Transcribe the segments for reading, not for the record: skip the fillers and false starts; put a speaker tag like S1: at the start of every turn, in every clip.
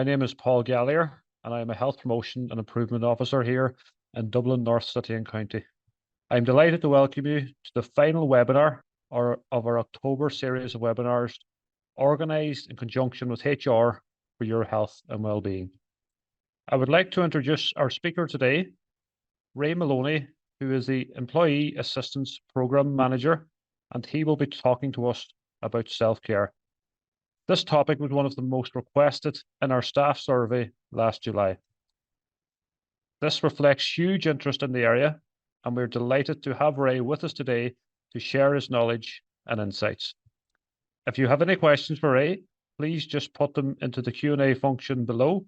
S1: My name is Paul Gallier, and I am a Health Promotion and Improvement Officer here in Dublin, North City and County. I'm delighted to welcome you to the final webinar of our October series of webinars organised in conjunction with HR for your health and well-being. I would like to introduce our speaker today, Ray Maloney, who is the Employee Assistance Programme Manager, and he will be talking to us about self-care. This topic was one of the most requested in our staff survey last July. This reflects huge interest in the area, and we're delighted to have Ray with us today to share his knowledge and insights. If you have any questions for Ray, please just put them into the Q&A function below,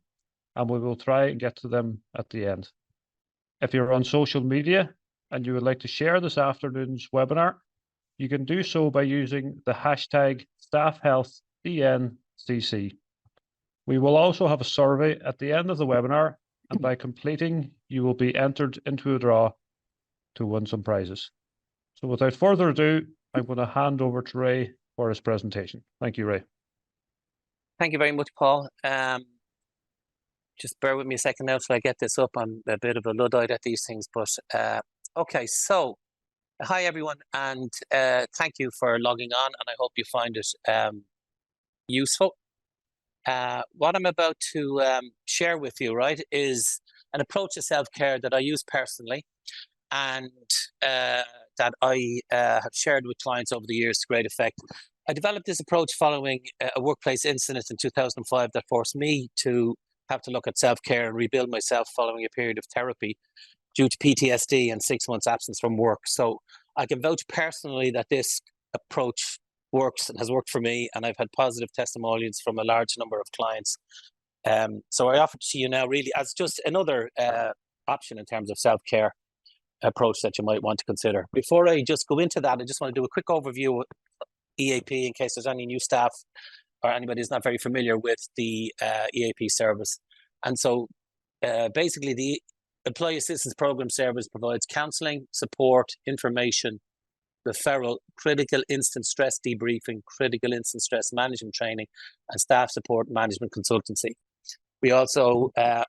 S1: and we will try and get to them at the end. If you're on social media and you would like to share this afternoon's webinar, you can do so by using the hashtag #StaffHealthDNCC. We will also have a survey at the end of the webinar, and by completing, you will be entered into a draw to win some prizes. So without further ado, I'm going to hand over to Ray for his presentation. Thank you, Ray.
S2: Thank you very much, Paul. Just bear with me a second now till I get this up. I'm a bit of a Luddite at these things, but okay, so hi everyone, and thank you for logging on, and I hope you find it useful. What I'm about to share with you, right, is an approach to self-care that I use personally, and that I have shared with clients over the years to great effect. I developed this approach following a workplace incident in 2005 that forced me to have to look at self-care and rebuild myself following a period of therapy due to PTSD and 6 months absence from work. So I can vouch personally that this approach works and has worked for me, and I've had positive testimonials from a large number of clients. So I offer it to you now really as just another option in terms of self-care approach that you might want to consider. Before I just go into that, I just want to do a quick overview of EAP in case there's any new staff or anybody who's not very familiar with the EAP service. And so basically the Employee Assistance Program service provides counselling, support, information, referral, critical instant stress debriefing, critical instant stress management training, and staff support management consultancy. We also, in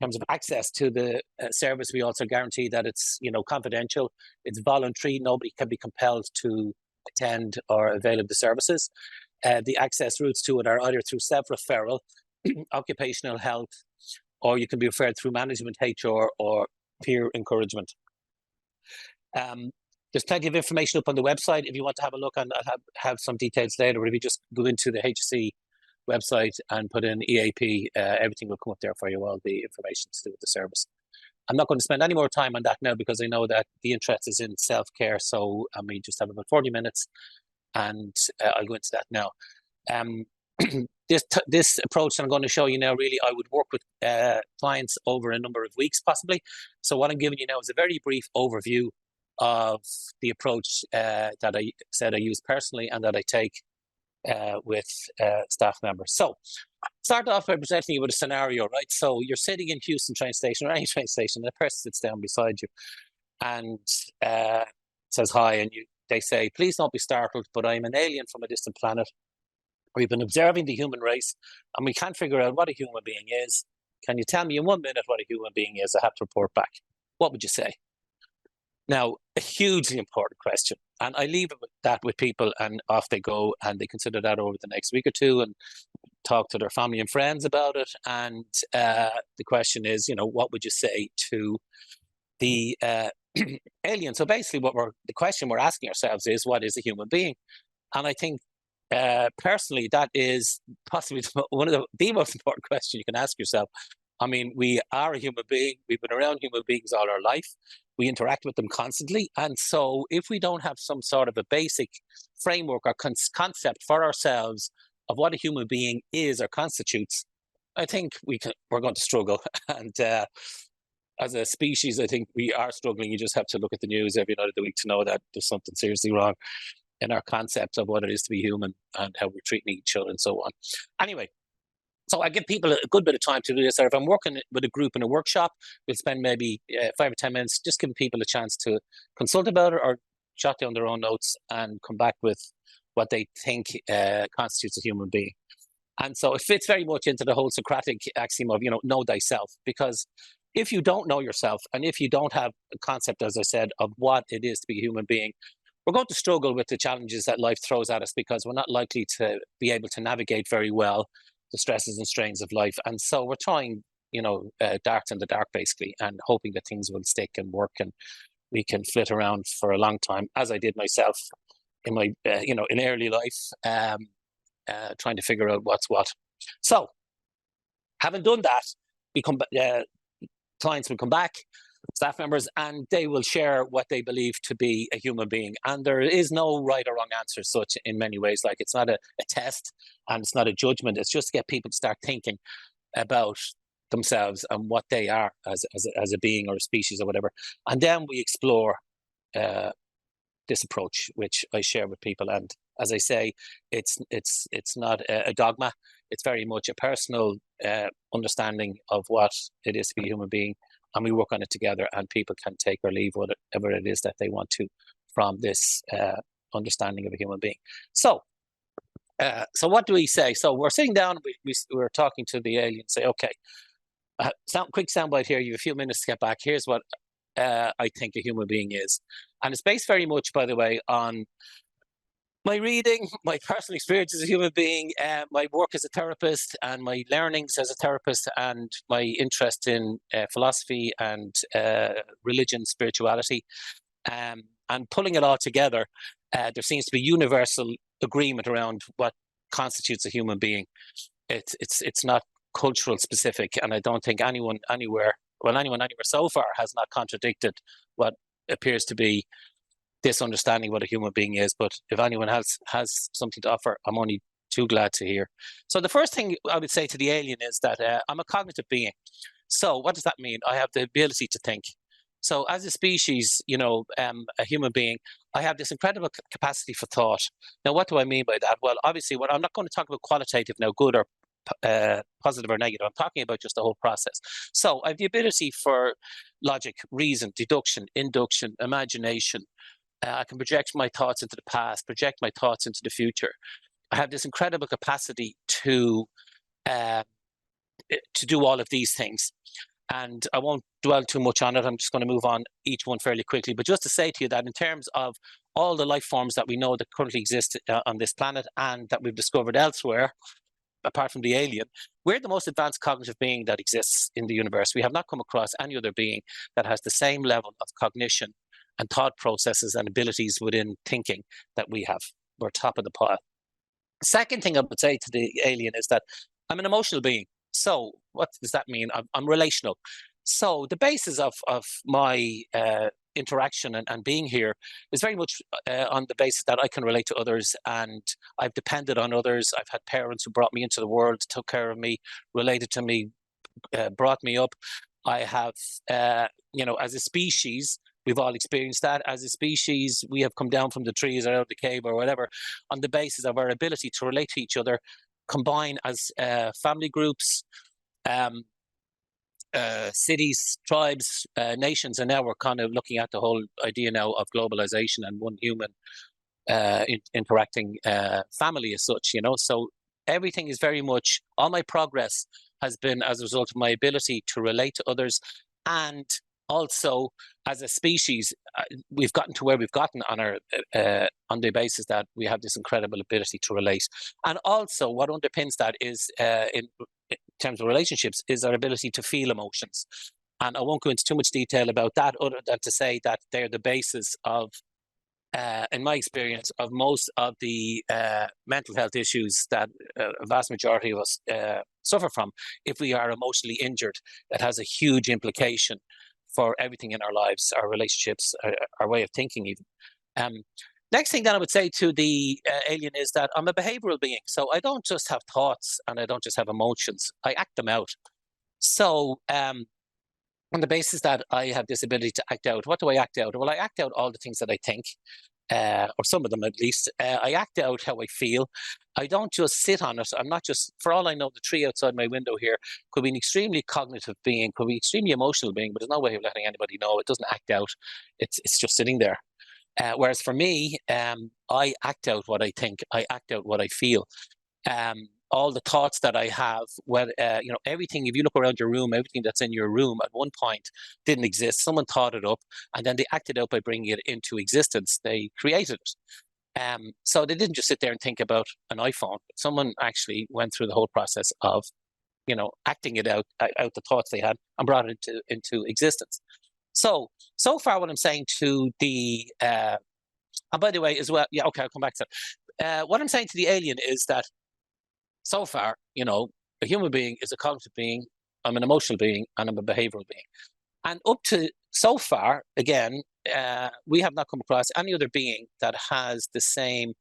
S2: terms of access to the service, we also guarantee that it's confidential, it's voluntary, nobody can be compelled to attend or avail of the services. The access routes to it are either through self-referral, occupational health, or you can be referred through management, HR, or peer encouragement. There's plenty of information up on the website if you want to have a look, and I'll have some details later. But if you just go into the HSE website and put in EAP, everything will come up there for you, all the information to do with the service. I'm not going to spend any more time on that now because I know that the interest is in self-care. So I may just have about 40 minutes and I'll go into that now. This approach that I'm going to show you now, really, I would work with clients over a number of weeks, possibly. So what I'm giving you now is a very brief overview of the approach that I said I use personally and that I take with staff members. So start off by presenting you with a scenario, right? So you're sitting in Houston train station or any train station, and a person sits down beside you and says hi, and they say, "Please don't be startled, but I'm an alien from a distant planet. We've been observing the human race and we can't figure out what a human being is. Can you tell me in 1 minute what a human being is? I have to report back." What would you say? Now, a hugely important question. And I leave that with people and off they go, and they consider that over the next week or two and talk to their family and friends about it. And the question is, what would you say to the alien? So basically the question we're asking ourselves is, what is a human being? And I think personally, that is possibly one of the most important questions you can ask yourself. I mean, we are a human being. We've been around human beings all our life. We interact with them constantly. And so if we don't have some sort of a basic framework or concept for ourselves of what a human being is or constitutes, I think we're going to struggle. And as a species, I think we are struggling. You just have to look at the news every night of the week to know that there's something seriously wrong in our concept of what it is to be human and how we're treating each other and so on. Anyway, so I give people a good bit of time to do this. Or if I'm working with a group in a workshop, we'll spend maybe 5 or 10 minutes just giving people a chance to consult about it or jot down their own notes and come back with what they think constitutes a human being. And so it fits very much into the whole Socratic axiom of, know thyself, because if you don't know yourself, and if you don't have a concept, as I said, of what it is to be a human being, we're going to struggle with the challenges that life throws at us, because we're not likely to be able to navigate very well the stresses and strains of life. And so we're trying, darts in the dark, basically, and hoping that things will stick and work, and we can flit around for a long time, as I did myself in my, in early life, trying to figure out what's what. So, having done that, clients will come back, staff members, and they will share what they believe to be a human being. And there is no right or wrong answer as such in many ways. Like, it's not a test and it's not a judgment. It's just to get people to start thinking about themselves and what they are as a being or a species or whatever. And then we explore this approach, which I share with people. And as I say, it's not a dogma. It's very much a personal understanding of what it is to be a human being. And we work on it together, and people can take or leave whatever it is that they want to from this understanding of a human being. So what do we say? So we're sitting down, we're talking to the alien, say, okay, quick soundbite here. You have a few minutes to get back. Here's what I think a human being is. And it's based very much, by the way, on my reading, my personal experience as a human being, my work as a therapist, and my learnings as a therapist, and my interest in philosophy and religion, spirituality, and pulling it all together. There seems to be universal agreement around what constitutes a human being. It's not cultural specific, and I don't think anyone anywhere so far has not contradicted what appears to be this understanding what a human being is. But if anyone else has something to offer, I'm only too glad to hear. So the first thing I would say to the alien is that I'm a cognitive being. So what does that mean? I have the ability to think. So as a species, a human being, I have this incredible capacity for thought. Now, what do I mean by that? Well, obviously, I'm not going to talk about qualitative now, good or positive or negative. I'm talking about just the whole process. So I have the ability for logic, reason, deduction, induction, imagination. I can project my thoughts into the past, project my thoughts into the future. I have this incredible capacity to do all of these things. And I won't dwell too much on it. I'm just going to move on each one fairly quickly. But just to say to you that in terms of all the life forms that we know that currently exist on this planet and that we've discovered elsewhere, apart from the alien, we're the most advanced cognitive being that exists in the universe. We have not come across any other being that has the same level of cognition and thought processes and abilities within thinking that we have. We're top of the pile. Second thing I would say to the alien is that I'm an emotional being. So what does that mean? I'm relational. So the basis of my interaction and being here is very much on the basis that I can relate to others, and I've depended on others. I've had parents who brought me into the world, took care of me, related to me, brought me up. I have, as a species, we've all experienced that. As a species, we have come down from the trees or out of the cave or whatever on the basis of our ability to relate to each other, combine as family groups, cities, tribes, nations, and now we're kind of looking at the whole idea now of globalization and one human interacting family as such, So everything is very much, all my progress has been as a result of my ability to relate to others, and also as a species, we've gotten to where we've gotten on our on the basis that we have this incredible ability to relate. And also what underpins that is in terms of relationships is our ability to feel emotions. And I won't go into too much detail about that other than to say that they're the basis of, in my experience, of most of the mental health issues that a vast majority of us suffer from. If we are emotionally injured, that has a huge implication for everything in our lives, our relationships, our way of thinking even. Next thing that I would say to the alien is that I'm a behavioral being. So I don't just have thoughts and I don't just have emotions. I act them out. So on the basis that I have this ability to act out, what do I act out? Well, I act out all the things that I think, or some of them at least. I act out how I feel. I don't just sit on it. I'm not just, for all I know, the tree outside my window here could be an extremely cognitive being, could be an extremely emotional being, but there's no way of letting anybody know. It doesn't act out. It's just sitting there. Whereas for me, I act out what I think. I act out what I feel. all the thoughts that I have, you know, everything, if you look around your room, everything that's in your room at one point didn't exist. Someone thought it up, and then they acted out by bringing it into existence. They created it. So they didn't just sit there and think about an iPhone. Someone actually went through the whole process of, you know, acting it out the thoughts they had and brought it into existence. So far what I'm saying to the, and by the way as well, yeah, okay, I'll come back to that. What I'm saying to the alien is that so far, you know, a human being is a cognitive being, I'm an emotional being, and I'm a behavioral being. And up to so far, again, we have not come across any other being that has the same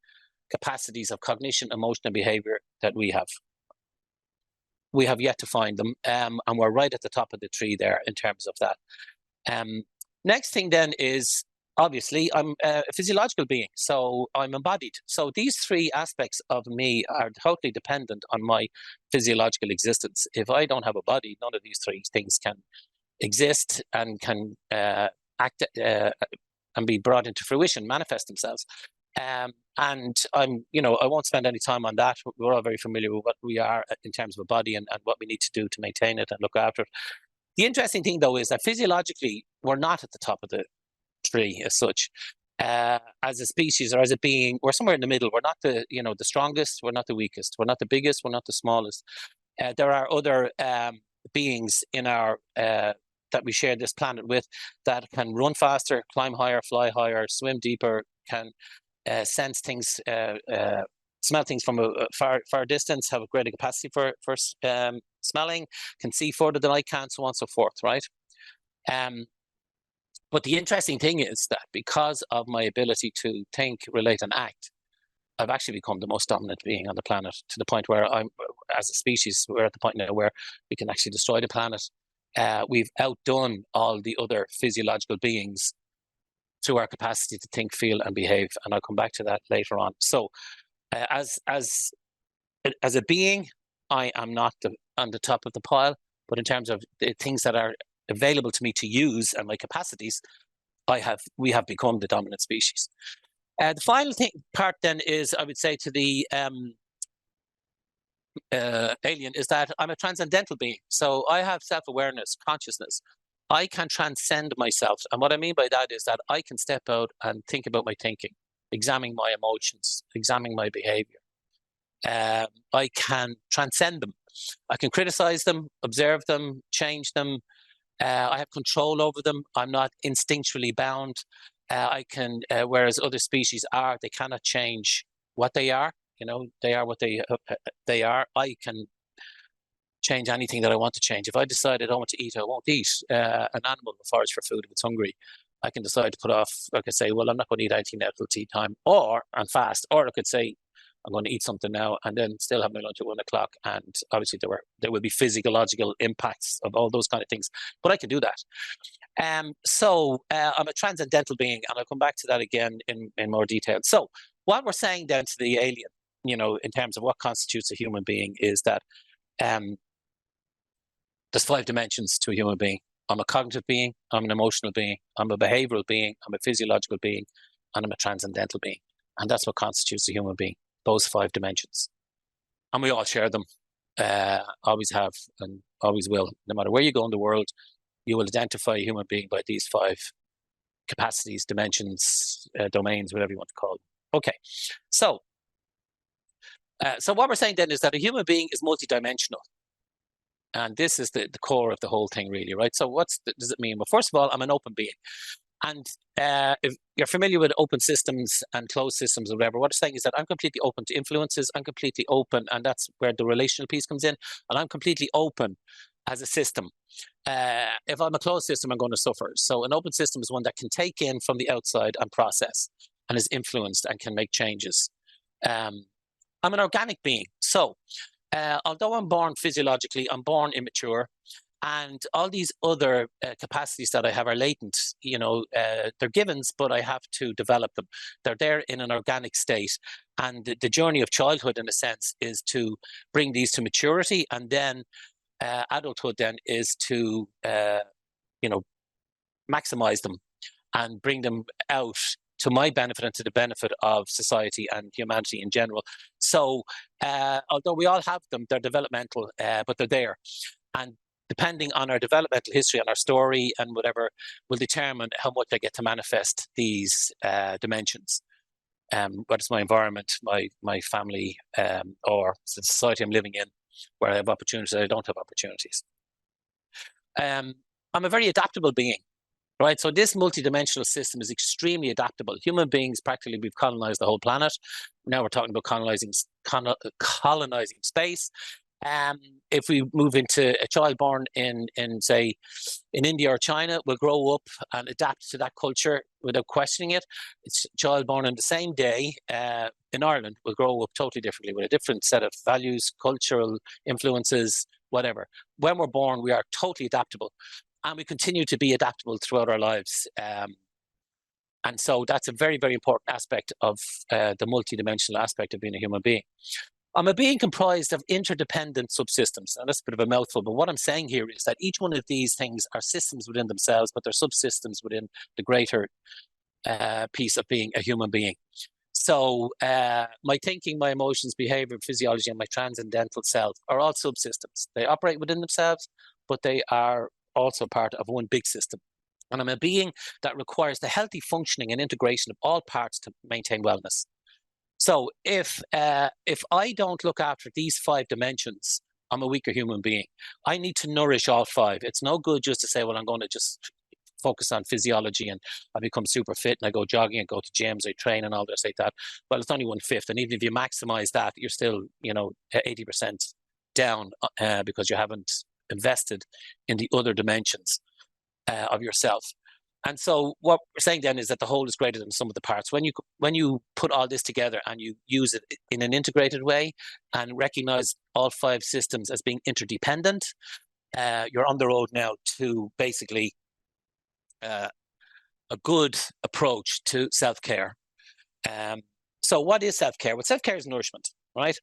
S2: capacities of cognition, emotion, and behavior that we have. We have yet to find them, and we're right at the top of the tree there in terms of that. Next thing then is, obviously, I'm a physiological being, so I'm embodied. So these three aspects of me are totally dependent on my physiological existence. If I don't have a body, none of these three things can exist and can act and be brought into fruition, manifest themselves. And I'm, you know, I won't spend any time on that. We're all very familiar with what we are in terms of a body and what we need to do to maintain it and look after it. The interesting thing, though, is that physiologically, we're not at the top of the tree as such. As a species or as a being, we're somewhere in the middle. We're not the, you know, the strongest. We're not the weakest. We're not the biggest. We're not the smallest. There are other beings in our that we share this planet with that can run faster, climb higher, fly higher, swim deeper, can sense things, smell things from a far distance, have a greater capacity for smelling, can see further than I can, so on and so forth, right? But the interesting thing is that because of my ability to think, relate, and act, I've actually become the most dominant being on the planet, to the point where I'm, as a species, we're at the point now where we can actually destroy the planet. We've outdone all the other physiological beings through our capacity to think, feel, and behave, and I'll come back to that later on. So, as a being, I am not on the top of the pile, but in terms of the things that are available to me to use and my capacities, we have become the dominant species. The final part then is, I would say to the alien, is that I'm a transcendental being. So I have self-awareness, consciousness. I can transcend myself. And what I mean by that is that I can step out and think about my thinking, examine my emotions, examine my behavior. I can transcend them. I can criticize them, observe them, change them. I have control over them. I'm not instinctually bound. I can, whereas other species are, they cannot change what they are. You know, they are what they are. I can change anything that I want to change. If I decide I don't want to eat, I won't eat. An animal will forage for food if it's hungry. I can decide to put off, I could say, well, I'm not going to eat anything now till tea time, or and fast, or I could say, I'm going to eat something now and then still have my lunch at 1 o'clock. And obviously there will be physiological impacts of all those kind of things, but I can do that. So I'm a transcendental being, and I'll come back to that again in more detail. So what we're saying then to the alien, you know, in terms of what constitutes a human being, is that there's 5 dimensions to a human being. I'm a cognitive being, I'm an emotional being, I'm a behavioral being, I'm a physiological being, and I'm a transcendental being. And that's what constitutes a human being, those 5 dimensions. And we all share them, always have and always will. No matter where you go in the world, you will identify a human being by these 5 capacities, dimensions, domains, whatever you want to call them. Okay, so what we're saying then is that a human being is multidimensional. And this is the core of the whole thing, really, right? So does it mean? Well, first of all, I'm an open being. And if you're familiar with open systems and closed systems or whatever, what I'm saying is that I'm completely open to influences. I'm completely open, and that's where the relational piece comes in. And I'm completely open as a system. If I'm a closed system, I'm going to suffer. So an open system is one that can take in from the outside and process and is influenced and can make changes. I'm an organic being. So although I'm born physiologically, I'm born immature. And all these other capacities that I have are latent. You know, they're givens, but I have to develop them. They're there in an organic state. And the journey of childhood, in a sense, is to bring these to maturity. And then adulthood then is to, you know, maximize them and bring them out to my benefit and to the benefit of society and humanity in general. So although we all have them, they're developmental, but they're there. And depending on our developmental history and our story and whatever, will determine how much I get to manifest these dimensions. Whether it's my environment, my family, or the society I'm living in, where I have opportunities, I don't have opportunities. I'm a very adaptable being, right? So this multidimensional system is extremely adaptable. Human beings, practically, we've colonized the whole planet. Now we're talking about colonizing space. If we move into a child born in say, in India or China, will grow up and adapt to that culture without questioning it. It's a child born on the same day in Ireland will grow up totally differently with a different set of values, cultural influences, whatever. When we're born, we are totally adaptable, and we continue to be adaptable throughout our lives. And so that's a very, very important aspect of the multidimensional aspect of being a human being. I'm a being comprised of interdependent subsystems. And that's a bit of a mouthful, but what I'm saying here is that each one of these things are systems within themselves, but they're subsystems within the greater piece of being a human being. So my thinking, my emotions, behavior, physiology, and my transcendental self are all subsystems. They operate within themselves, but they are also part of one big system. And I'm a being that requires the healthy functioning and integration of all parts to maintain wellness. So if I don't look after these 5 dimensions, I'm a weaker human being. I need to nourish all 5. It's no good just to say, well, I'm going to just focus on physiology and I become super fit and I go jogging and go to gyms, I train and all this like that. Well, it's only 1/5. And even if you maximize that, you're still, 80% down because you haven't invested in the other dimensions of yourself. And so what we're saying then is that the whole is greater than the sum of the parts. When you put all this together and you use it in an integrated way and recognize all 5 systems as being interdependent, you're on the road now to basically a good approach to self-care. So what is self-care? Well, self-care is nourishment, right?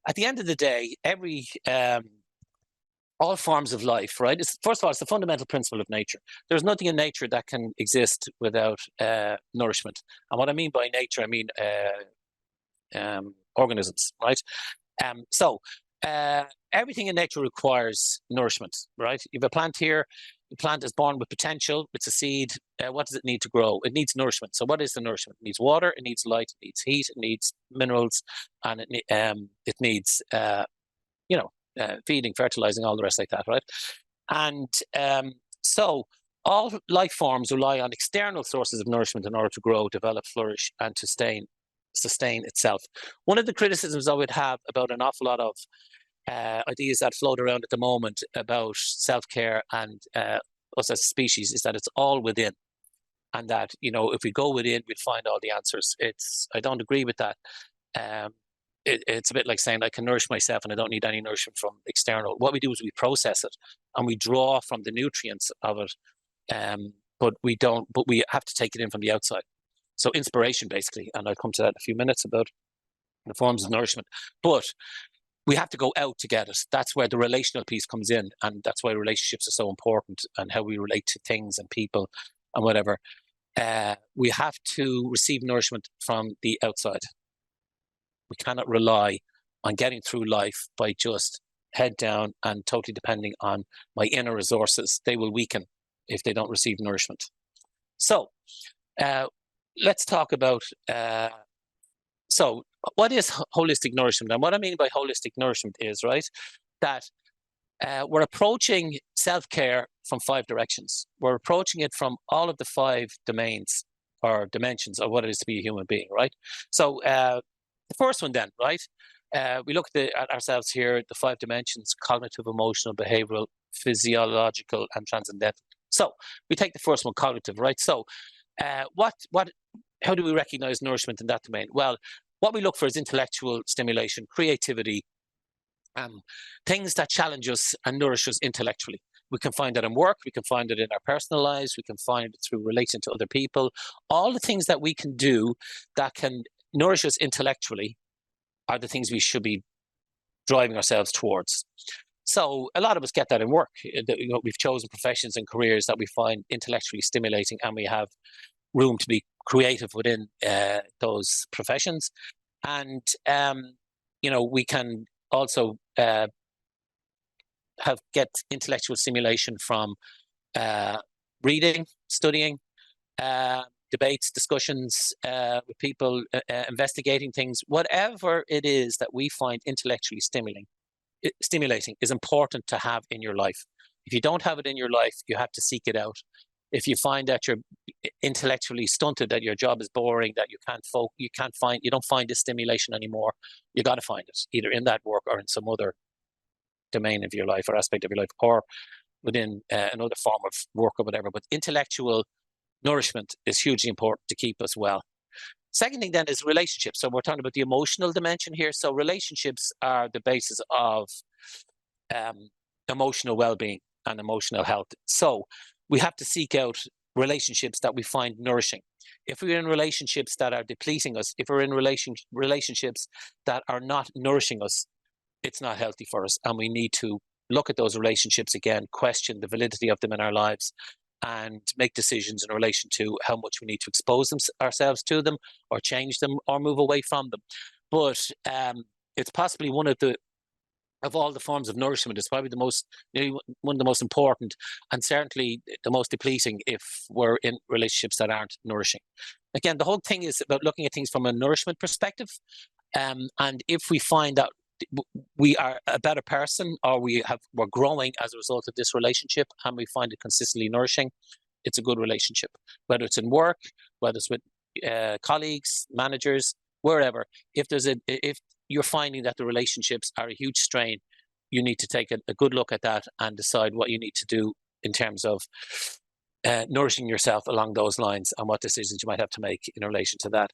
S2: At the end of the day, all forms of life, right? First of all, it's the fundamental principle of nature. There's nothing in nature that can exist without nourishment. And what I mean by nature, I mean organisms, right? So everything in nature requires nourishment, right? You have a plant here. The plant is born with potential. It's a seed. What does it need to grow? It needs nourishment. So what is the nourishment? It needs water. It needs light. It needs heat. It needs minerals, and it needs feeding, fertilizing, all the rest like that, right? And so all life forms rely on external sources of nourishment in order to grow, develop, flourish, and to sustain itself. One of the criticisms I would have about an awful lot of ideas that float around at the moment about self-care and us as a species is that it's all within, and that if we go within, we'll find all the answers. I don't agree with that. It's a bit like saying I can nourish myself and I don't need any nourishment from external. What we do is we process it and we draw from the nutrients of it, but we have to take it in from the outside. So inspiration, basically, and I'll come to that in a few minutes about the forms of nourishment. But we have to go out to get it. That's where the relational piece comes in, and that's why relationships are so important and how we relate to things and people and whatever. We have to receive nourishment from the outside. We cannot rely on getting through life by just head down and totally depending on my inner resources. They will weaken if they don't receive nourishment. So let's talk about, so what is holistic nourishment? And what I mean by holistic nourishment is, right, that we're approaching self-care from 5 directions. We're approaching it from all of the 5 domains or dimensions of what it is to be a human being, right? So the first one then, right? We look at ourselves here, the 5 dimensions: cognitive, emotional, behavioral, physiological, and transcendental. So we take the first one, cognitive, right? So how do we recognize nourishment in that domain? Well, what we look for is intellectual stimulation, creativity, things that challenge us and nourish us intellectually. We can find that in work, we can find it in our personal lives, we can find it through relating to other people. All the things that we can do that can nourish us intellectually are the things we should be driving ourselves towards. So a lot of us get that in work. We've chosen professions and careers that we find intellectually stimulating, and we have room to be creative within those professions. And, we can also get intellectual stimulation from reading, studying, debates, discussions with people, investigating things. Whatever it is that we find intellectually stimulating is important to have in your life. If you don't have it in your life, you have to seek it out. If you find that you're intellectually stunted, that your job is boring, that you don't find this stimulation anymore, you got to find it either in that work or in some other domain of your life or aspect of your life, or within another form of work or whatever. But intellectual nourishment is hugely important to keep us well. Second thing then is relationships. So we're talking about the emotional dimension here. So relationships are the basis of emotional well-being and emotional health. So we have to seek out relationships that we find nourishing. If we're in relationships that are depleting us, if we're in relationships that are not nourishing us, it's not healthy for us. And we need to look at those relationships again, question the validity of them in our lives, and make decisions in relation to how much we need to expose ourselves to them, or change them, or move away from them. But it's possibly one of all the forms of nourishment, it's probably one of the most important, and certainly the most depleting if we're in relationships that aren't nourishing. Again, the whole thing is about looking at things from a nourishment perspective. And if we find that we are a better person, or we're growing as a result of this relationship, and we find it consistently nourishing, it's a good relationship. Whether it's in work, whether it's with colleagues, managers, wherever. If you're finding that the relationships are a huge strain, you need to take a good look at that and decide what you need to do in terms of nourishing yourself along those lines, and what decisions you might have to make in relation to that.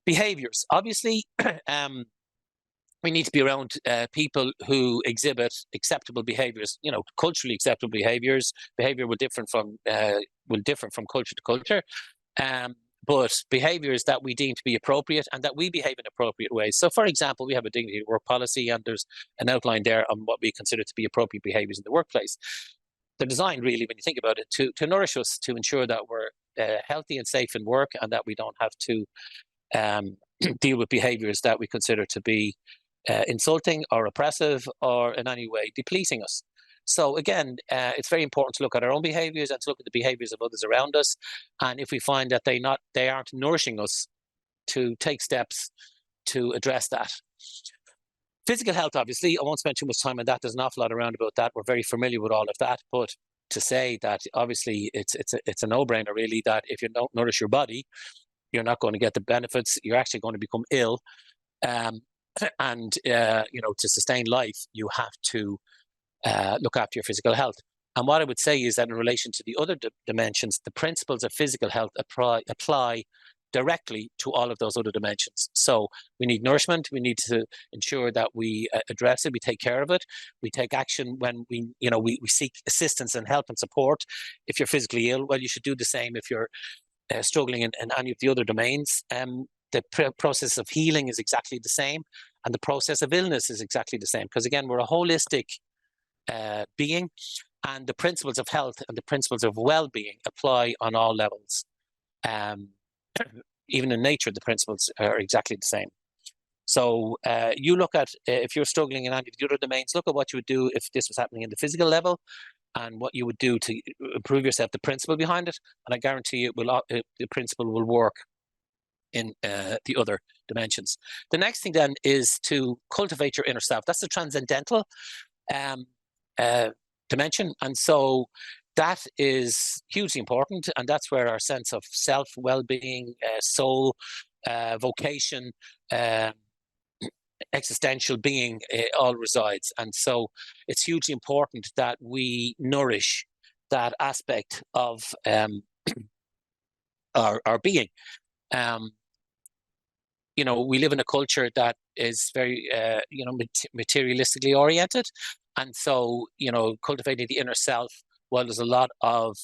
S2: Behaviors. Obviously, we need to be around people who exhibit acceptable behaviors, culturally acceptable behaviors. Behavior will differ from culture to culture. But behaviors that we deem to be appropriate, and that we behave in appropriate ways. So, for example, we have a dignity at work policy, and there's an outline there on what we consider to be appropriate behaviors in the workplace. They're designed, really, when you think about it, to nourish us, to ensure that we're healthy and safe in work, and that we don't have to deal with behaviors that we consider to be insulting or oppressive, or in any way depleting us. So again, it's very important to look at our own behaviors, and to look at the behaviors of others around us. And if we find that they aren't nourishing us, to take steps to address that. Physical health, obviously, I won't spend too much time on that. There's an awful lot around about that. We're very familiar with all of that. But to say that, obviously, it's a no-brainer, really, that if you don't nourish your body, you're not going to get the benefits. You're actually going to become ill. And to sustain life, you have to look after your physical health. And what I would say is that in relation to the other dimensions, the principles of physical health apply directly to all of those other dimensions. So we need nourishment. We need to ensure that we address it, we take care of it, we take action when we seek assistance and help and support. If you're physically ill, well, you should do the same if you're struggling in any of the other domains. The process of healing is exactly the same, and the process of illness is exactly the same, because again, we're a holistic being, and the principles of health and the principles of well-being apply on all levels. Even in nature, the principles are exactly the same. So you look at, if you're struggling in any of the other domains, look at what you would do if this was happening in the physical level, and what you would do to improve yourself, the principle behind it, and I guarantee you the principle will work in the other dimensions. The next thing then is to cultivate your inner self. That's the transcendental dimension, and so that is hugely important, and that's where our sense of self, well-being, soul, vocation, existential being all resides. And so it's hugely important that we nourish that aspect of our being. We live in a culture that is very materialistically oriented, and so cultivating the inner self, while there's a lot of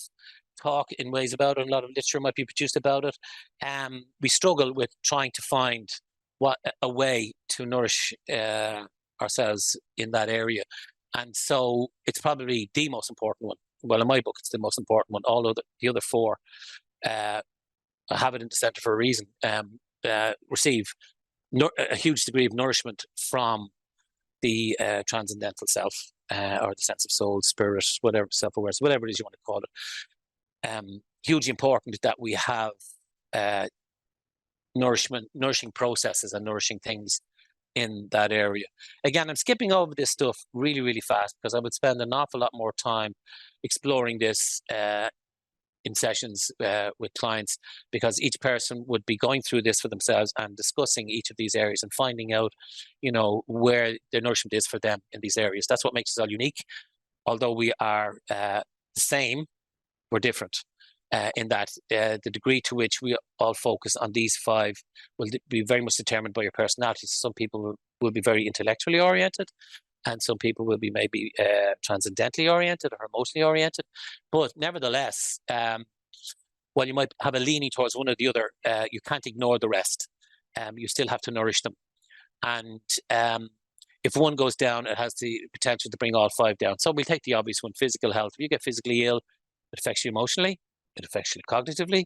S2: talk in ways about it, a lot of literature might be produced about it, we struggle with trying to find a way to nourish ourselves in that area. And so it's probably the most important one. Well, in my book, it's the most important one. All of the other four I have it in the center for a reason, receive a huge degree of nourishment from the transcendental self, or the sense of soul, spirit, whatever, self-awareness, whatever it is you want to call it. Hugely important that we have nourishing processes and nourishing things in that area. Again, I'm skipping over this stuff really, really fast because I would spend an awful lot more time exploring this in sessions with clients, because each person would be going through this for themselves and discussing each of these areas and finding out, where their nourishment is for them in these areas. That's what makes us all unique. Although we are the same, we're different. In that the degree to which we all focus on these 5 will be very much determined by your personality. So some people will be very intellectually oriented, and some people will be maybe transcendentally oriented or emotionally oriented. But nevertheless, while you might have a leaning towards one or the other, you can't ignore the rest. You still have to nourish them. And if one goes down, it has the potential to bring all 5 down. So we'll take the obvious one, physical health. If you get physically ill, it affects you emotionally. It affects you cognitively,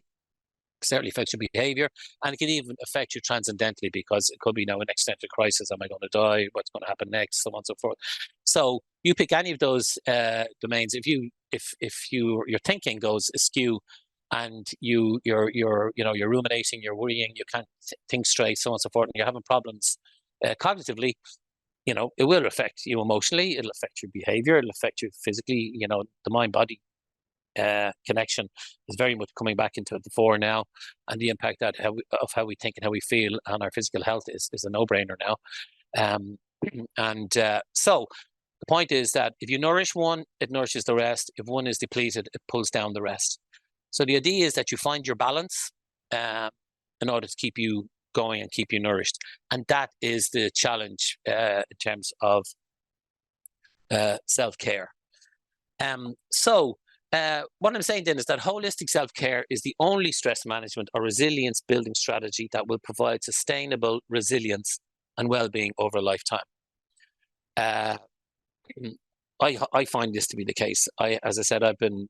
S2: certainly affects your behavior, and it can even affect you transcendentally, because it could be now an existential crisis. Am I going to die? What's going to happen next? So on and so forth. So you pick any of those domains. If your thinking goes askew, and you're ruminating, you're worrying, you can't think straight, so on and so forth, and you're having problems cognitively, it will affect you emotionally. It'll affect your behavior. It'll affect you physically. The mind-body connection is very much coming back into the fore now, and the impact of how we think and how we feel on our physical health is a no-brainer now. So the point is that if you nourish one, it nourishes the rest. If one is depleted, it pulls down the rest. So the idea is that you find your balance in order to keep you going and keep you nourished, and that is the challenge in terms of self-care. What I'm saying then is that holistic self-care is the only stress management or resilience building strategy that will provide sustainable resilience and well-being over a lifetime. I find this to be the case. As I said, I've been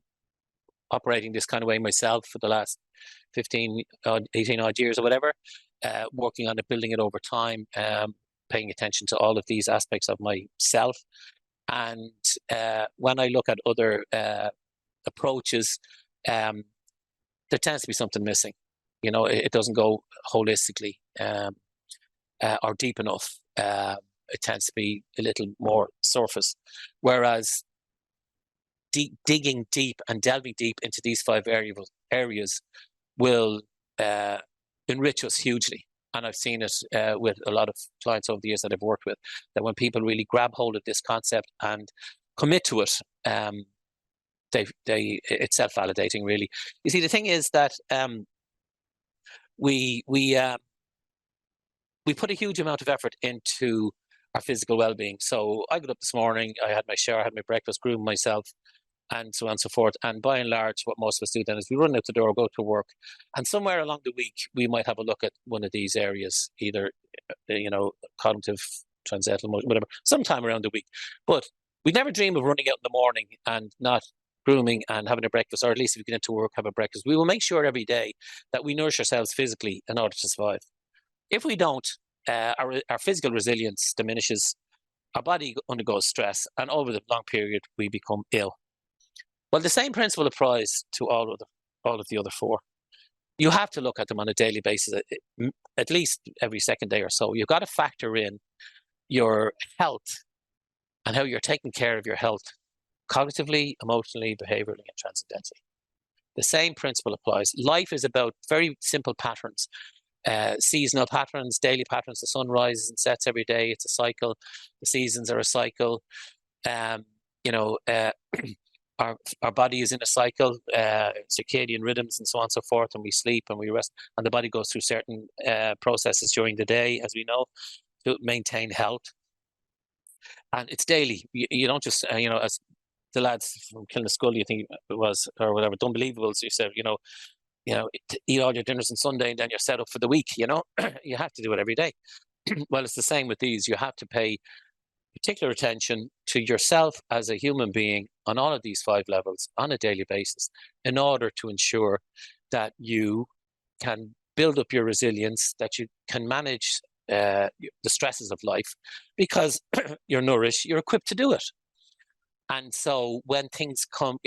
S2: operating this kind of way myself for the last 18 odd years or whatever, working on it, building it over time, paying attention to all of these aspects of myself. And when I look at other approaches, there tends to be something missing. It doesn't go holistically or deep enough. It tends to be a little more surface. Whereas digging deep and delving deep into these 5 areas will enrich us hugely. And I've seen it with a lot of clients over the years that I've worked with, that when people really grab hold of this concept and commit to it, it's self-validating, really. You see, the thing is that we put a huge amount of effort into our physical well-being. So I got up this morning, I had my shower, I had my breakfast, groomed myself, and so on and so forth. And by and large, what most of us do then is we run out the door, go to work, and somewhere along the week, we might have a look at one of these areas, either, cognitive, transcendental, whatever, sometime around the week. But we never dream of running out in the morning and not grooming and having a breakfast, or at least if you get into work, have a breakfast. We will make sure every day that we nourish ourselves physically in order to survive. If we don't, our physical resilience diminishes, our body undergoes stress, and over the long period, we become ill. Well, the same principle applies to all of the other 4. You have to look at them on a daily basis, at least every second day or so. You've got to factor in your health and how you're taking care of your health cognitively, emotionally, behaviorally, and transcendentally. The same principle applies. Life is about very simple patterns, seasonal patterns, daily patterns. The sun rises and sets every day. It's a cycle. The seasons are a cycle. Our body is in a cycle, circadian rhythms and so on and so forth, and we sleep and we rest, and the body goes through certain processes during the day, as we know, to maintain health. And it's daily. You don't just, as the lads from Kilnaskull, you think it was, or whatever, Unbelievables, you said, eat all your dinners on Sunday and then you're set up for the week, You have to do it every day. Well, it's the same with these. You have to pay particular attention to yourself as a human being on all of these 5 levels on a daily basis in order to ensure that you can build up your resilience, that you can manage the stresses of life, because you're nourished, you're equipped to do it. And so when things come,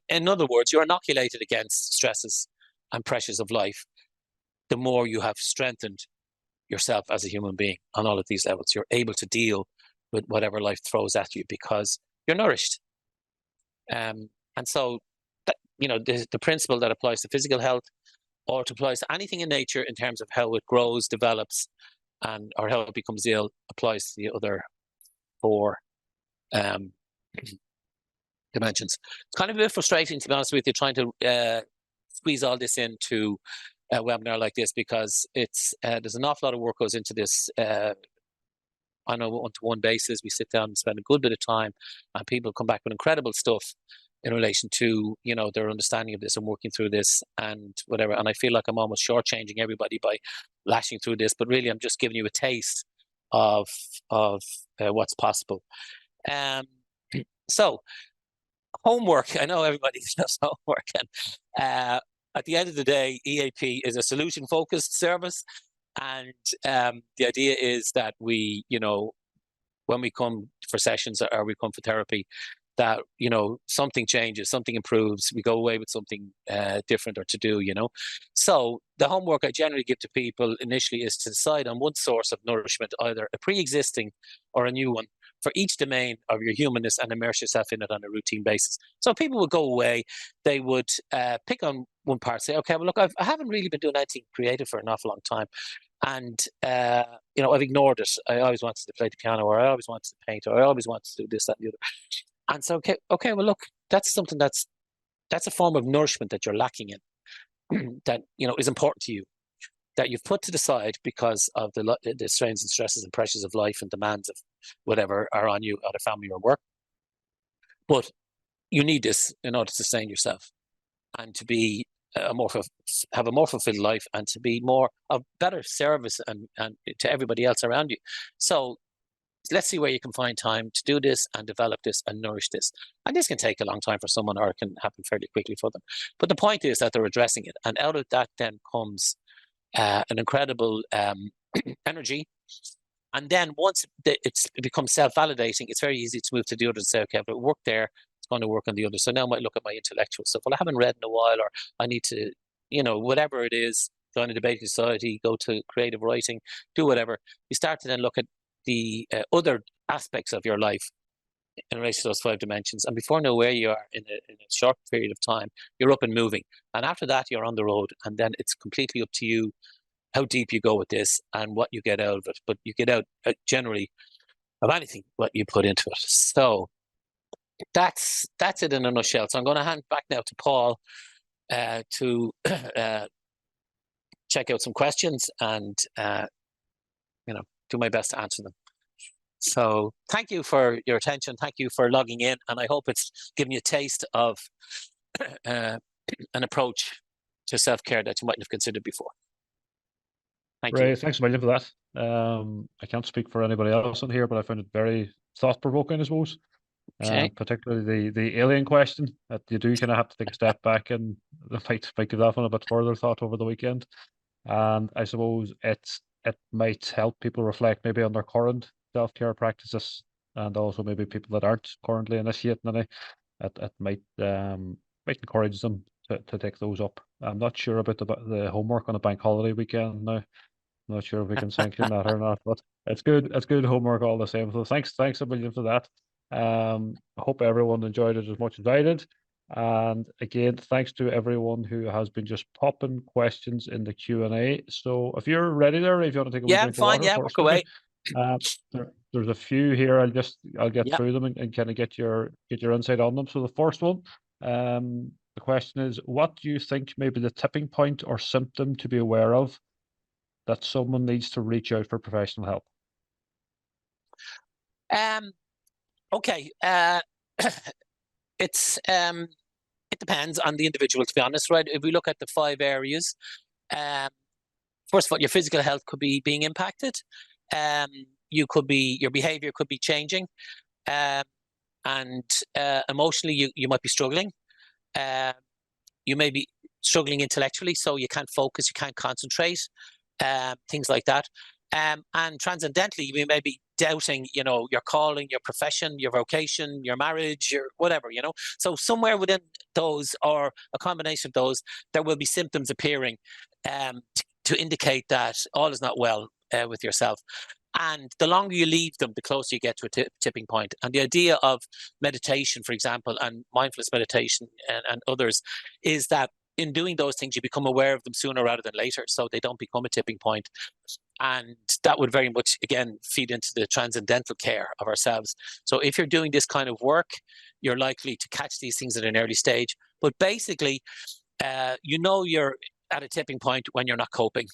S2: in other words, you're inoculated against stresses and pressures of life, the more you have strengthened yourself as a human being on all of these levels. You're able to deal with whatever life throws at you because you're nourished. And so, that, the principle that applies to physical health, or it applies to anything in nature in terms of how it grows, develops, or how it becomes ill, applies to the other four dimensions. It's kind of a bit frustrating, to be honest with you, trying to squeeze all this into a webinar like this, because it's there's an awful lot of work goes into this on a one-to-one basis. We sit down and spend a good bit of time, and people come back with incredible stuff in relation to their understanding of this and working through this and whatever. And I feel like I'm almost shortchanging everybody by lashing through this, but really I'm just giving you a taste of what's possible. So homework. I know everybody does homework, and at the end of the day, EAP is a solution-focused service, and the idea is that we, when we come for sessions or we come for therapy, that something changes, something improves, we go away with something different or to do. So the homework I generally give to people initially is to decide on one source of nourishment, either a pre-existing or a new one, for each domain of your humanness, and immerse yourself in it on a routine basis. So people would go away, they would pick on one part, say, okay, well, look, I haven't really been doing anything creative for an awful long time. And, I've ignored it. I always wanted to play the piano, or I always wanted to paint, or I always wanted to do this, that, and the other. And so, okay, well, look, that's something that's a form of nourishment that you're lacking in, that, is important to you, that you've put to the side because of the strains and stresses and pressures of life and demands of whatever are on you, either family or work. But you need this in order to sustain yourself and to be have a more fulfilled life, and to be more of better service and to everybody else around you. So let's see where you can find time to do this and develop this and nourish this. And this can take a long time for someone, or it can happen fairly quickly for them. But the point is that they're addressing it. And out of that then comes an incredible energy. And then once it becomes self-validating, it's very easy to move to the other and say, okay, if it worked there, it's going to work on the other. So now I might look at my intellectual stuff. Well, I haven't read in a while, or I need to, whatever it is, join a debating society, go to creative writing, do whatever. You start to then look at the other aspects of your life in relation to those 5 dimensions. And before you know where you are in a short period of time, you're up and moving. And after that, you're on the road. And then it's completely up to you how deep you go with this and what you get out of it. But you get out generally of anything what you put into it. So that's it in a nutshell. So I'm going to hand back now to Paul to check out some questions and do my best to answer them. So thank you for your attention. Thank you for logging in. And I hope it's given you a taste of an approach to self-care that you mightn't have considered before. Thank you.
S1: Thanks a million for that. I can't speak for anybody else in here, but I found it very thought-provoking, I suppose.
S2: Okay.
S1: Particularly the alien question, that you do kind of have to take a step back and might give that one a bit further thought over the weekend. And I suppose it might help people reflect maybe on their current self-care practices, and also maybe people that aren't currently initiating any. It might encourage them to take those up. I'm not sure about the homework on a bank holiday weekend now. I'm not sure if we can sanction that or not, but it's good. It's good homework all the same. So thanks a million for that. I hope everyone enjoyed it as much as I did. And again, thanks to everyone who has been just popping questions in the Q&A. So if you're ready there, if you want to take a wee drink of water,
S2: Yeah, work away.
S1: There's a few here. I'll get
S2: Yep.
S1: through them and kind of get your insight on them. So the first one, the question is, what do you think may be the tipping point or symptom to be aware of that someone needs to reach out for professional help?
S2: Okay. It depends on the individual, to be honest, right? If we look at the 5 areas, first of all, your physical health could be being impacted. Your behavior could be changing, and emotionally you might be struggling. You may be struggling intellectually, so you can't focus, you can't concentrate, things like that. And transcendentally, you may be doubting, you know, your calling, your profession, your vocation, your marriage, your whatever, you know. So somewhere within those, or a combination of those, there will be symptoms appearing to indicate that all is not well with yourself. And the longer you leave them, the closer you get to a tipping point. And the idea of meditation, for example, and mindfulness meditation and others, is that in doing those things, you become aware of them sooner rather than later, so they don't become a tipping point. And that would very much, again, feed into the transcendental care of ourselves. So if you're doing this kind of work, you're likely to catch these things at an early stage. But basically, you know you're at a tipping point when you're not coping.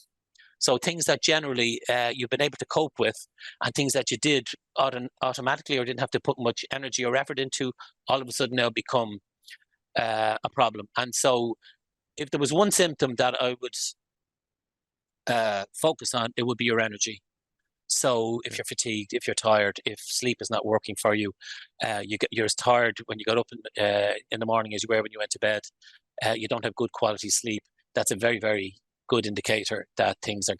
S2: So things that generally you've been able to cope with, and things that you did automatically or didn't have to put much energy or effort into, all of a sudden now become a problem. And so if there was one symptom that I would focus on, it would be your energy. So if you're fatigued, if you're tired, if sleep is not working for you, you're as tired when you got up in the morning as you were when you went to bed, you don't have good quality sleep, that's a very, very good indicator that things are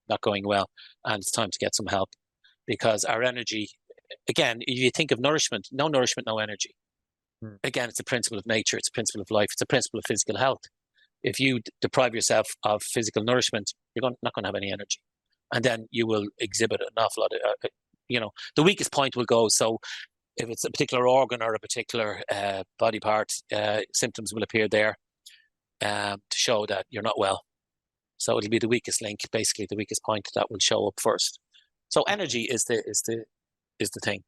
S2: not going well, and it's time to get some help. Because our energy, again, if you think of nourishment, no energy. Again, it's a principle of nature, it's a principle of life, it's a principle of physical health. If you deprive yourself of physical nourishment, you're not going to have any energy. And then you will exhibit an awful lot of, you know, the weakest point will go. So if it's a particular organ or a particular body part, symptoms will appear there to show that you're not well. So it'll be the weakest link, basically the weakest point that will show up first. So energy is the thing.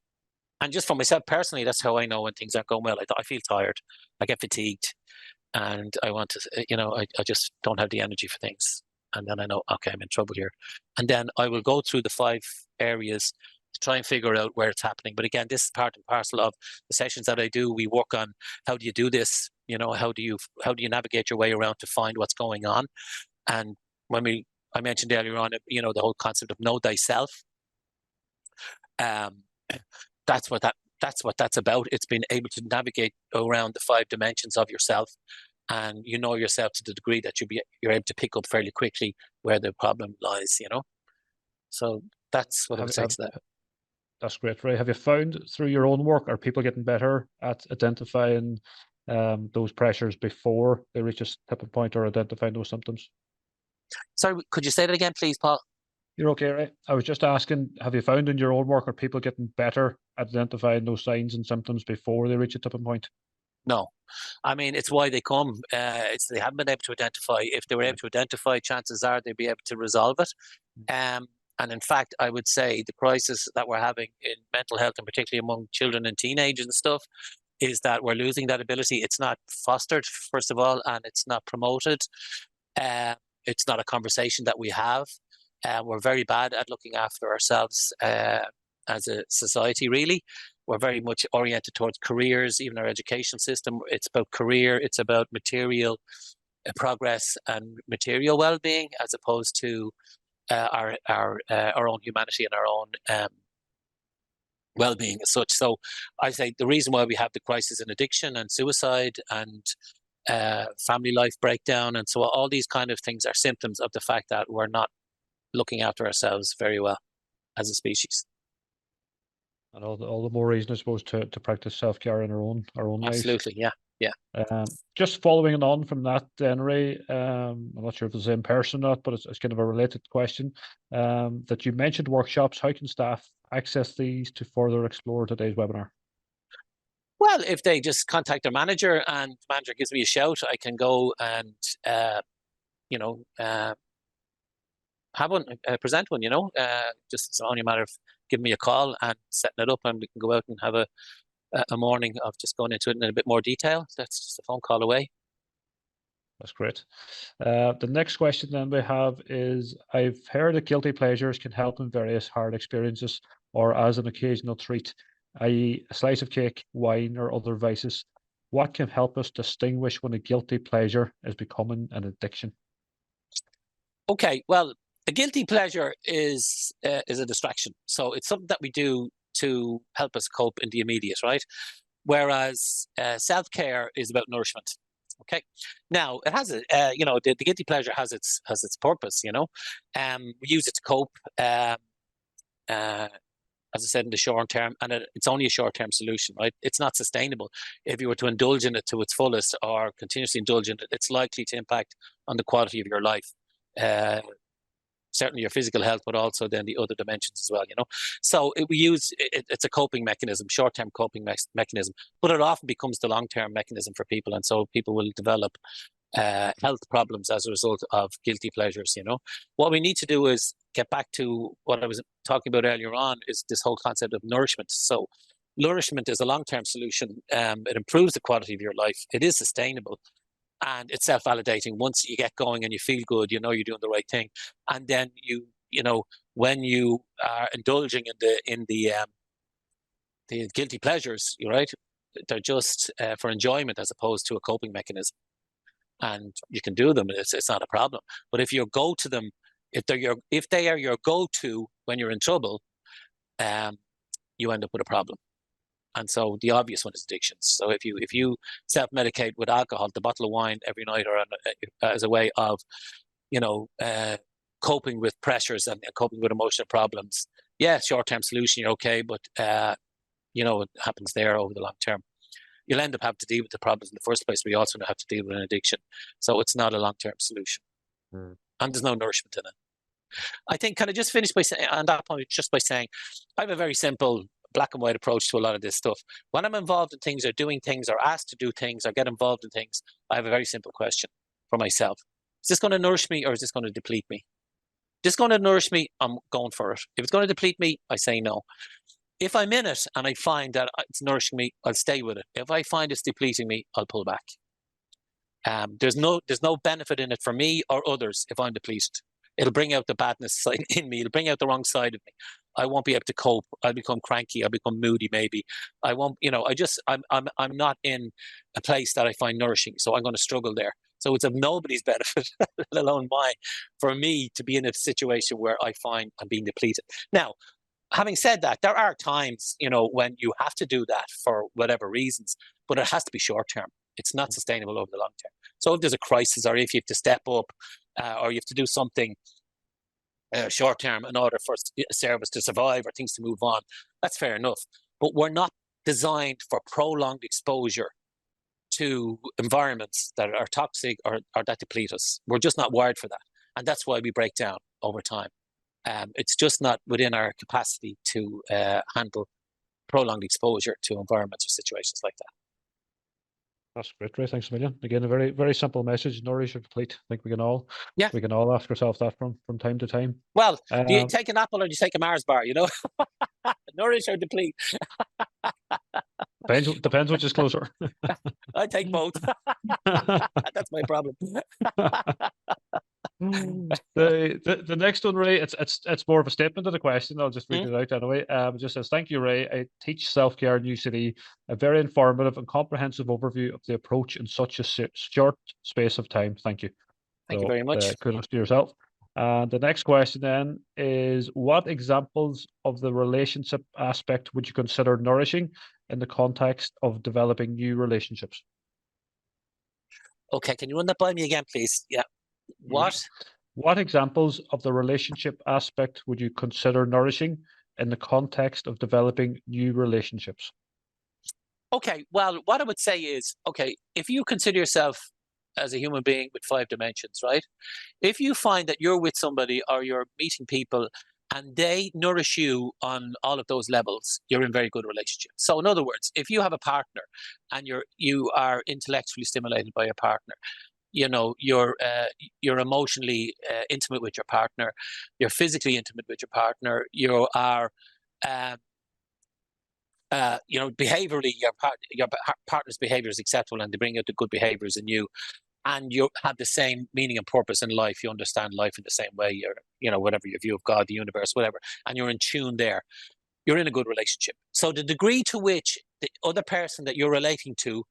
S2: And just for myself personally, that's how I know when things aren't going well. I feel tired, I get fatigued, and I want to, you know, I just don't have the energy for things. And then I know, okay, I'm in trouble here. And then I will go through the 5 areas to try and figure out where it's happening. But again, this is part and parcel of the sessions that I do. We work on how do you do this? You know, how do you navigate your way around to find what's going on? And when I mentioned earlier on, you know, the whole concept of know thyself. That's what that's about. It's being able to navigate around the 5 dimensions of yourself, and you know yourself to the degree that you're able to pick up fairly quickly where the problem lies. You know, so that's what I would say to that.
S1: That's great, Ray. Have you found through your own work, are people getting better at identifying those pressures before they reach a tipping point, or identifying those symptoms?
S2: Sorry, could you say that again, please, Paul?
S1: You're okay, right? I was just asking, have you found in your own work, are people getting better at identifying those signs and symptoms before they reach a tipping point?
S2: No. I mean, it's why they come. They haven't been able to identify. If they were able to identify, chances are they'd be able to resolve it. And in fact, I would say the crisis that we're having in mental health, and particularly among children and teenagers and stuff, is that we're losing that ability. It's not fostered, first of all, and it's not promoted. It's not a conversation that we have. We're very bad at looking after ourselves as a society, really. We're very much oriented towards careers, even our education system. It's about career, it's about material progress and material well-being, as opposed to our own humanity and our own well-being as such. So I say the reason why we have the crisis in addiction and suicide and family life breakdown, and so all these kind of things are symptoms of the fact that we're not looking after ourselves very well as a species.
S1: And all the more reason, I suppose, to practice self-care in our own lives.
S2: Absolutely, yeah.
S1: Just following on from that, then, Ray, I'm not sure if it's the same person or not, but it's kind of a related question. That you mentioned workshops. How can staff access these to further explore today's webinar?
S2: Well, if they just contact their manager and the manager gives me a shout, I can go and have one, present one. Just it's only a matter of giving me a call and setting it up, and we can go out and have a morning of just going into it in a bit more detail. That's just a phone call away.
S1: That's great. The next question then we have is, I've heard that guilty pleasures can help in various hard experiences or as an occasional treat, i.e. a slice of cake, wine, or other vices. What can help us distinguish when a guilty pleasure is becoming an addiction?
S2: Okay, well, a guilty pleasure is a distraction. So it's something that we do to help us cope in the immediate, right? Whereas self-care is about nourishment. Okay, now it has a the guilty pleasure has its purpose. We use it to cope. Uh, as I said, in the short term, and it's only a short-term solution, right? It's not sustainable. If you were to indulge in it to its fullest or continuously indulge in it, it's likely to impact on the quality of your life. Certainly your physical health, but also then the other dimensions as well, So it's a coping mechanism, short-term coping mechanism, but it often becomes the long-term mechanism for people. And so people will develop health problems as a result of guilty pleasures. What we need to do is get back to what I was talking about earlier on, is this whole concept of nourishment. So nourishment is a long-term solution. It improves the quality of your life. It is sustainable, and it's self-validating. Once you get going and you feel good, you're doing the right thing. And then when you are indulging in the guilty pleasures, you're right, they're just for enjoyment as opposed to a coping mechanism. And you can do them, and it's not a problem. But if you go to them, if they are your go-to when you're in trouble, you end up with a problem. And so the obvious one is addictions. So if you self-medicate with alcohol, the bottle of wine every night, or as a way of coping with pressures and coping with emotional problems, yeah, short-term solution, you're okay, but it happens there over the long term. You'll end up having to deal with the problems in the first place, but you also have to deal with an addiction. So it's not a long-term solution. And there's no nourishment in it. I think, can I just finish by saying, on that point, just by saying, I have a very simple black and white approach to a lot of this stuff. When I'm involved in things or doing things or asked to do things or get involved in things, I have a very simple question for myself. Is this going to nourish me, or is this going to deplete me? If this is going to nourish me, I'm going for it. If it's going to deplete me, I say no. If I'm in it and I find that it's nourishing me, I'll stay with it. If I find it's depleting me, I'll pull back. There's no benefit in it for me or others if I'm depleted. It'll bring out the badness side in me. It'll bring out the wrong side of me. I won't be able to cope. I'll become cranky. I'll become moody. Maybe I won't. I'm not in a place that I find nourishing, so I'm going to struggle there. So it's of nobody's benefit, let alone mine, for me to be in a situation where I find I'm being depleted. Now, having said that, there are times, when you have to do that for whatever reasons, but it has to be short term. It's not sustainable over the long term. So if there's a crisis, or if you have to step up, or you have to do something short term in order for a service to survive or things to move on, that's fair enough. But we're not designed for prolonged exposure to environments that are toxic or that deplete us. We're just not wired for that. And that's why we break down over time. It's just not within our capacity to handle prolonged exposure to environments or situations like that.
S1: That's great, Ray. Thanks a million. Again, a very, very simple message: nourish or deplete. I think we can all ask ourselves that from time to time.
S2: Well, do you take an apple or do you take a Mars bar? Nourish or deplete?
S1: Depends which is closer.
S2: I take both. That's my problem.
S1: The next one, Ray, it's more of a statement than a question. I'll just read it out anyway. It just says, "Thank you, Ray. I teach self-care in UCD. A very informative and comprehensive overview of the approach in such a short space of time. Thank you."
S2: Thank you very much.
S1: Kudos to yourself. And the next question then is, what examples of the relationship aspect would you consider nourishing in the context of developing new relationships?
S2: Okay, can you run that by me again, please? Yeah.
S1: What examples of the relationship aspect would you consider nourishing in the context of developing new relationships?
S2: Okay, well, what I would say is, okay, if you consider yourself as a human being with 5 dimensions, right? If you find that you're with somebody or you're meeting people and they nourish you on all of those levels, you're in very good relationship. So in other words, if you have a partner and you are intellectually stimulated by your partner, you're emotionally intimate with your partner, you're physically intimate with your partner, you are behaviorally your partner's behavior is acceptable and they bring out the good behaviors in you, and you have the same meaning and purpose in life. You understand life in the same way. You're, whatever your view of God, the universe, whatever, and you're in tune there. You're in a good relationship. So the degree to which the other person that you're relating to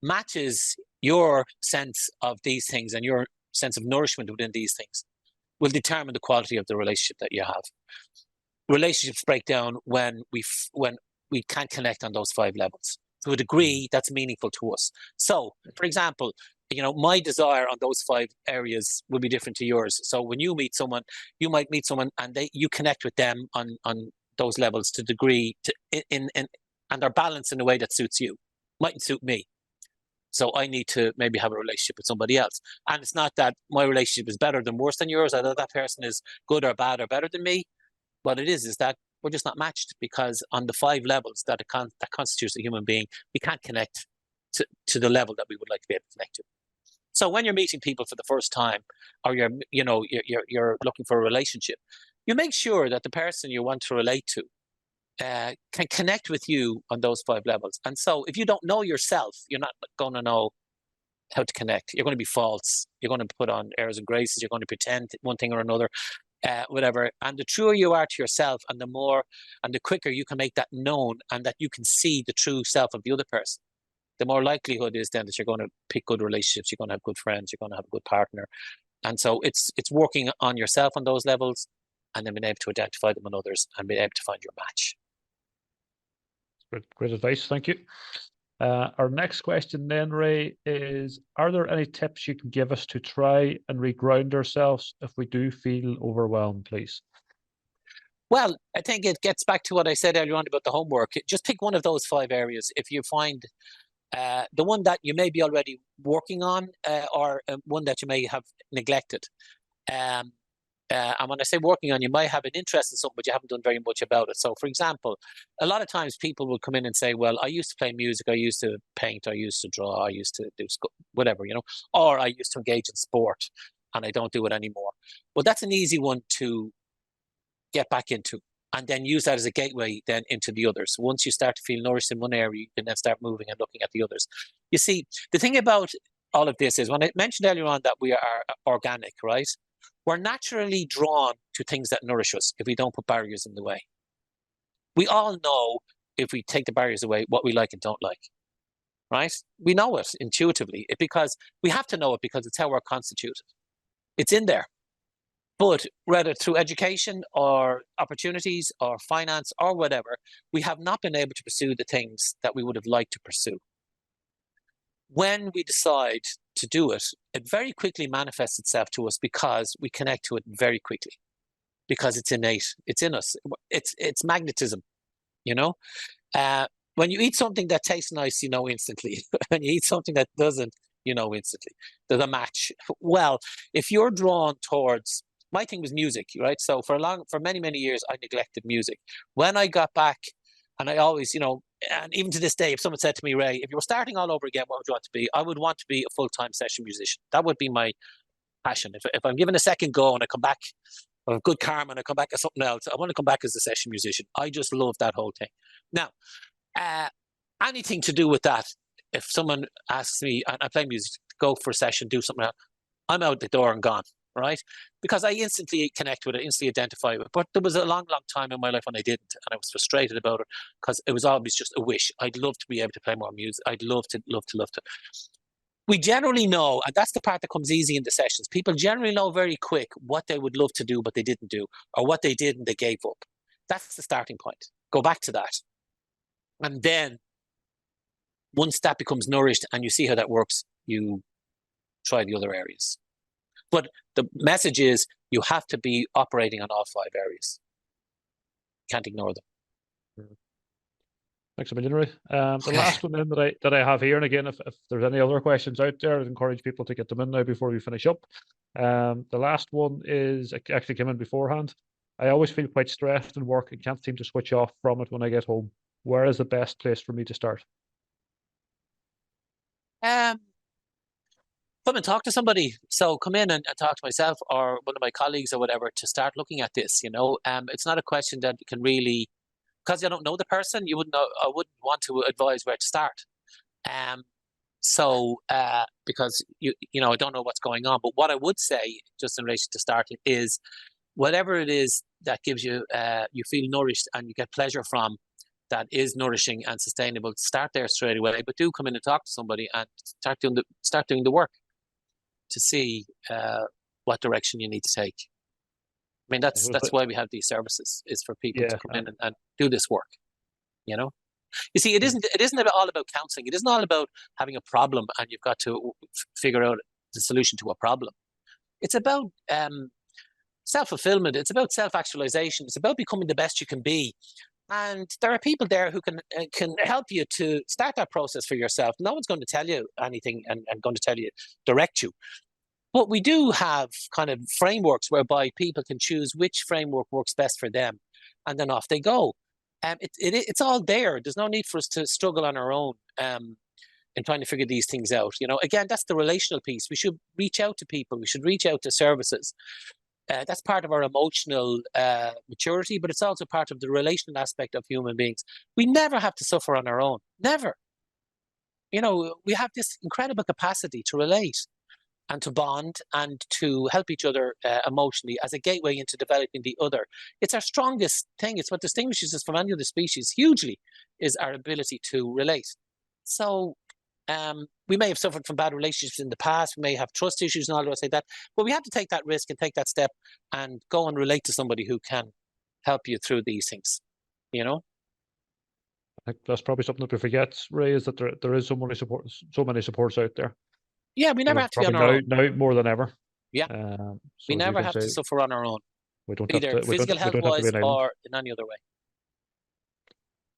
S2: matches your sense of these things and your sense of nourishment within these things will determine the quality of the relationship that you have. Relationships break down when we can't connect on those 5 levels. to a degree that's meaningful to us. So, for example, my desire on those 5 areas will be different to yours. So when you meet someone, you might meet someone and you connect with them on those levels to degree and they're balanced in a way that suits you. Mightn't suit me. So I need to maybe have a relationship with somebody else. And it's not that my relationship is better than worse than yours. I know that person is good or bad or better than me. What it is that we're just not matched, because on the 5 levels that constitutes a human being, we can't connect to the level that we would like to be able to connect to. So when you're meeting people for the first time, or you're looking for a relationship, you make sure that the person you want to relate to can connect with you on those 5 levels. And so if you don't know yourself, you're not going to know how to connect. You're going to be false. You're going to put on airs and graces. You're going to pretend one thing or another, whatever. And the truer you are to yourself, and the quicker you can make that known, and that you can see the true self of the other person, the more likelihood is then that you're going to pick good relationships. You're going to have good friends. You're going to have a good partner. And so it's working on yourself on those levels, and then being able to identify them in others and being able to find your match.
S1: Great advice, thank you. Our next question then, Ray, is, are there any tips you can give us to try and reground ourselves if we do feel overwhelmed, please?
S2: Well, I think it gets back to what I said earlier on about the homework. Just pick one of those 5 areas. If you find the one that you may be already working on, or one that you may have neglected. And when I say working on, you might have an interest in something, but you haven't done very much about it. So, for example, a lot of times people will come in and say, well, I used to play music, I used to paint, I used to draw, I used to do whatever, or I used to engage in sport, and I don't do it anymore. Well, that's an easy one to get back into, and then use that as a gateway then into the others. Once you start to feel nourished in one area, you can then start moving and looking at the others. You see, the thing about all of this is, when I mentioned earlier on that we are organic, right? We're naturally drawn to things that nourish us if we don't put barriers in the way. We all know, if we take the barriers away, what we like and don't like, right? We know it intuitively, because we have to know it, because it's how we're constituted. It's in there. But whether through education or opportunities or finance or whatever, we have not been able to pursue the things that we would have liked to pursue. When we decide to do it, it very quickly manifests itself to us, because we connect to it very quickly, because it's innate, it's in us, it's magnetism, When you eat something that tastes nice, you know instantly. When you eat something that doesn't, you know instantly. There's a match. Well, if you're drawn towards, my thing was music, right? So for many, many years, I neglected music. When I got back, and I always, and even to this day, if someone said to me, Ray, if you were starting all over again, what would you want to be? I would want to be a full-time session musician. That would be my passion. If I'm given a second go and I come back, or a good karma and I come back as something else, I want to come back as a session musician. I just love that whole thing. Now, anything to do with that, if someone asks me, and I play music, go for a session, do something else, I'm out the door and gone, right? Because I instantly connect with it, instantly identify with it. But there was a long, long time in my life when I didn't, and I was frustrated about it, because it was always just a wish. I'd love to be able to play more music. I'd love to. We generally know, and that's the part that comes easy in the sessions, people generally know very quick what they would love to do, but they didn't do, or what they did and they gave up. That's the starting point. Go back to that. And then, once that becomes nourished and you see how that works, you try the other areas. But the message is, you have to be operating on all 5 areas. Can't ignore them.
S1: Thanks a million, Ray. The last one then that I have here, and again, if there's any other questions out there, I'd encourage people to get them in now before we finish up. The last one is, actually came in beforehand. I always feel quite stressed in work and can't seem to switch off from it when I get home. Where is the best place for me to start?
S2: Come and talk to somebody. So come in and talk to myself or one of my colleagues or whatever to start looking at this. It's not a question that you can really, because you don't know the person, I wouldn't want to advise where to start. Because I don't know what's going on. But what I would say, just in relation to starting, is whatever it is that gives you, you feel nourished and you get pleasure from, that is nourishing and sustainable, start there straight away. But do come in and talk to somebody and start doing the work to see what direction you need to take. I mean, that's why we have these services, is for people to come in and do this work. You see, it isn't all about counseling. It isn't all about having a problem and you've got to figure out the solution to a problem. It's about self-fulfillment. It's about self-actualization. It's about becoming the best you can be. And there are people there who can help you to start that process for yourself. No one's going to tell you anything and going to tell you, direct you. But we do have kind of frameworks whereby people can choose which framework works best for them, and then off they go. It's all there. There's no need for us to struggle on our own in trying to figure these things out. You know, again, that's the relational piece. We should reach out to people. We should reach out to services. That's part of our emotional maturity, but it's also part of the relational aspect of human beings. We never have to suffer on our own. Never. You know, we have this incredible capacity to relate and to bond and to help each other emotionally as a gateway into developing the other. It's our strongest thing. It's what distinguishes us from any other species hugely, is our ability to relate. So we may have suffered from bad relationships in the past. We may have trust issues and all the rest like that. But we have to take that risk and take that step and go and relate to somebody who can help you through these things, you know?
S1: I think that's probably something that we forget, Ray, is that there is so many supports out there.
S2: Yeah, we never have to be on our own.
S1: Now more than ever.
S2: Yeah.
S1: So
S2: we never have to suffer on our own,
S1: we don't
S2: either
S1: have to,
S2: physical health-wise or in any other way.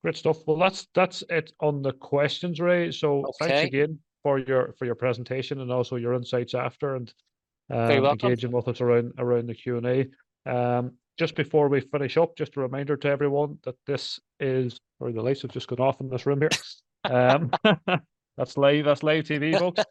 S1: Great stuff. Well, that's it on the questions, Ray. So thanks again for your presentation and also your insights after, and engaging with us around the Q&A. Just before we finish up, just a reminder to everyone that this is, or the lights have just gone off in this room here. That's live TV, folks.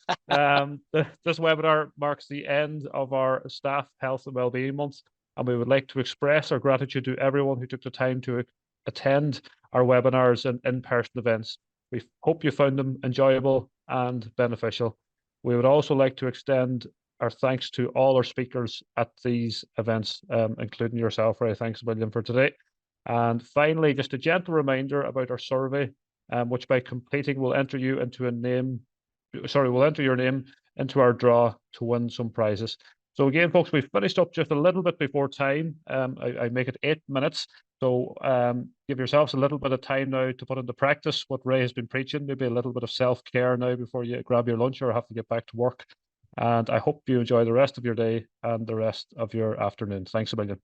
S1: This webinar marks the end of our Staff Health and Wellbeing Month, and we would like to express our gratitude to everyone who took the time to attend our webinars and in-person events. We hope you found them enjoyable and beneficial. We would also like to extend our thanks to all our speakers at these events, including yourself, Ray. Thanks a million for today. And finally, just a gentle reminder about our survey, which by completing will enter you into we'll enter your name into our draw to win some prizes. So again, folks, we've finished up just a little bit before time. I make it 8 minutes. So give yourselves a little bit of time now to put into practice what Ray has been preaching, maybe a little bit of self-care now before you grab your lunch or have to get back to work. And I hope you enjoy the rest of your day and the rest of your afternoon. Thanks a million.